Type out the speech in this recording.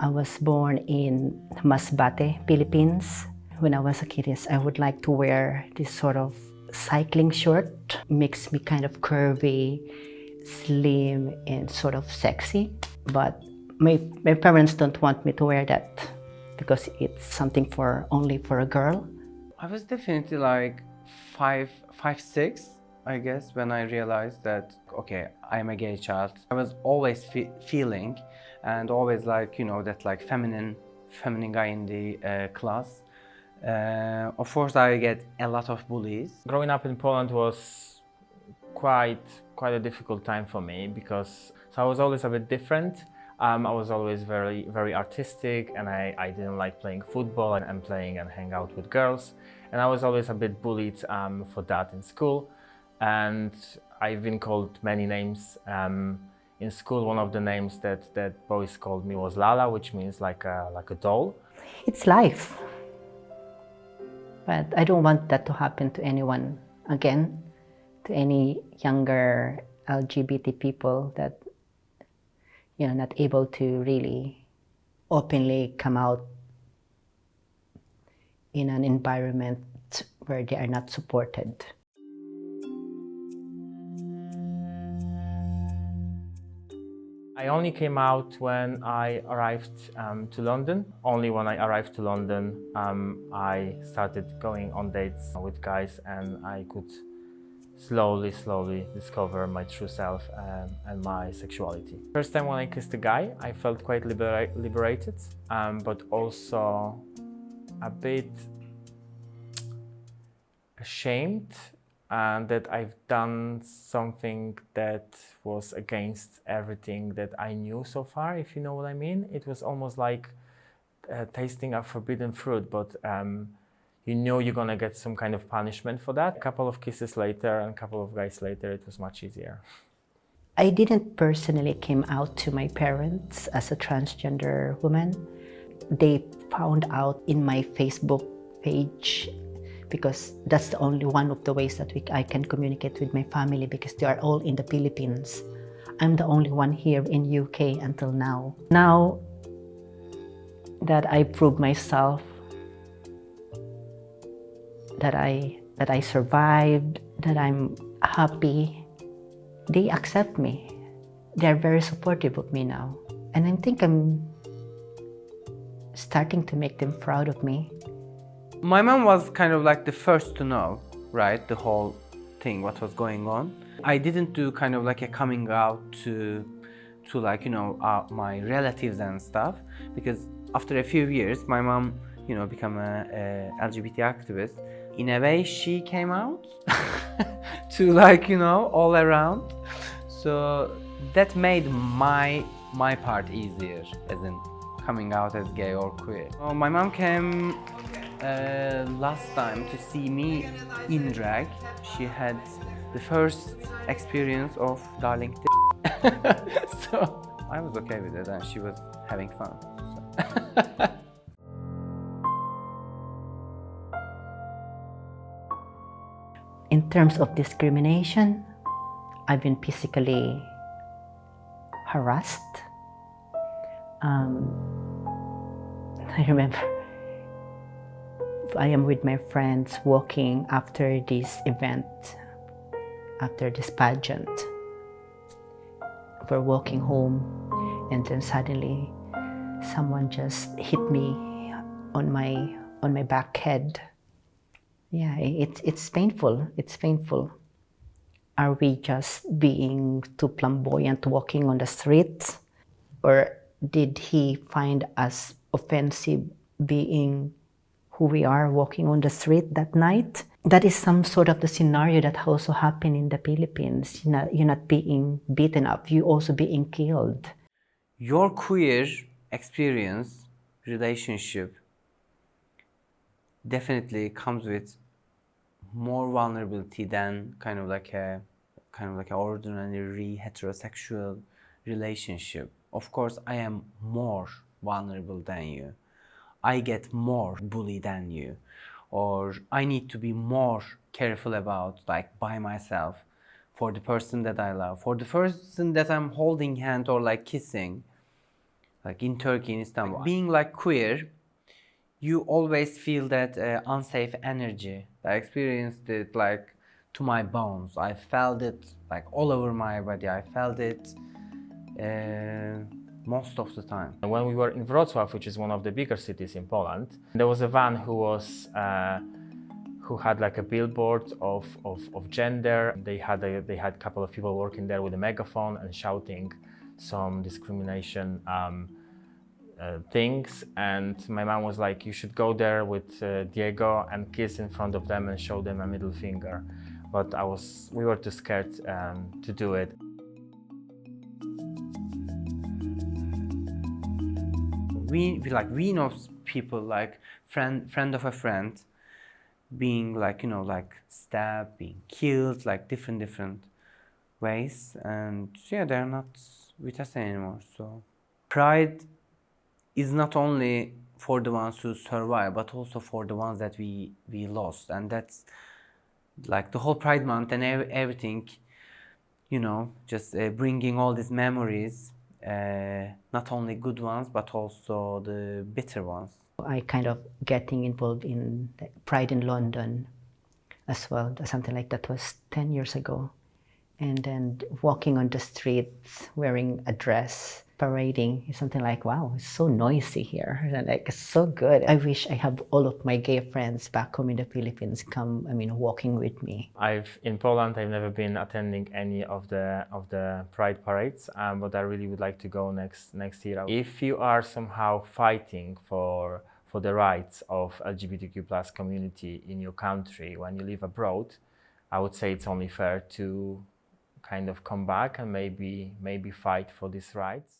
I was born in Masbate, Philippines. When I was a kid, yes, I would like to wear this sort of cycling shirt. Makes me kind of curvy, slim, and sort of sexy. But my parents don't want me to wear that because it's something for only for a girl. I was definitely like 6, I guess, when I realized that, okay, I'm a gay child. I was always feeling and always like, you know, that like feminine guy in the class. Of course, I get a lot of bullies. Growing up in Poland was quite a difficult time for me because I was always a bit different. I was always very artistic, and I didn't like playing football and playing and hang out with girls. And I was always a bit bullied for that in school. And I've been called many names. In school, one of the names that boys called me was Lala, which means like a doll. It's life. But I don't want that to happen to anyone again, to any younger LGBT people that, you know, not able to really openly come out in an environment where they are not supported. I only came out when I arrived to London. Only when I arrived to London, I started going on dates with guys, and I could slowly discover my true self and my sexuality. First time when I kissed a guy, I felt quite liberated, but also a bit ashamed that I've done something that was against everything that I knew so far, if you know what I mean. It was almost like tasting a forbidden fruit, but you know you're gonna get some kind of punishment for that. A couple of kisses later and a couple of guys later, it was much easier. I didn't personally came out to my parents as a transgender woman. They found out in my Facebook page, because that's the only one of the ways that I can communicate with my family, because they are all in the Philippines. I'm the only one here in UK until now. Now that I proved myself, that I survived, that I'm happy, they accept me. They're very supportive of me now. And I think I'm starting to make them proud of me. My mom was kind of like the first to know, right, the whole thing, what was going on. I didn't do kind of like a coming out to like, you know, my relatives and stuff, because after a few years, my mom, you know, became a LGBT activist. In a way, she came out to like, you know, all around. So that made my part easier, as in coming out as gay or queer. So my mom came last time to see me in drag. She had the first experience of Darlink. So I was okay with it, and she was having fun. So. In terms of discrimination, I've been physically harassed. I remember I am with my friends walking after this event, after this pageant. We're walking home, and then suddenly someone just hit me on my back head. Yeah, it's painful. It's painful. Are we just being too flamboyant walking on the streets? Or did he find us offensive being who we are walking on the street that night? That is some sort of the scenario that also happened in the Philippines. You're not being beaten up, you're also being killed. Your queer experience, relationship, definitely comes with more vulnerability than kind of like an ordinary heterosexual relationship. Of course, I am more vulnerable than you. I get more bullied than you, or I need to be more careful about, like, by myself, for the person that I love, for the person that I'm holding hand or like kissing. like in Turkey, in Istanbul. Being like queer, you always feel that unsafe energy. I experienced it like to my bones. I felt it like all over my body. I felt it most of the time. When we were in Wrocław, which is one of the bigger cities in Poland, there was a van who had like a billboard of gender. They had a couple of people working there with a megaphone and shouting some discrimination things, and my mom was like, you should go there with Diego and kiss in front of them and show them a middle finger. But we were too scared to do it. We know people like friend of a friend being like, you know, like stabbed, being killed, like different ways, and yeah, they're not with us anymore. So pride is not only for the ones who survive, but also for the ones that we lost. And that's like the whole Pride Month and everything, you know, just bringing all these memories, not only good ones, but also the bitter ones. I kind of getting involved in the Pride in London as well. Something like that was 10 years ago. And then walking on the streets, wearing a dress, parading, is something like, wow, it's so noisy here. And like, it's so good. I wish I have all of my gay friends back home in the Philippines walking with me. In Poland, I've never been attending any of the Pride parades, but I really would like to go next year. If you are somehow fighting for the rights of LGBTQ+ community in your country when you live abroad, I would say it's only fair to kind of come back and maybe fight for these rights.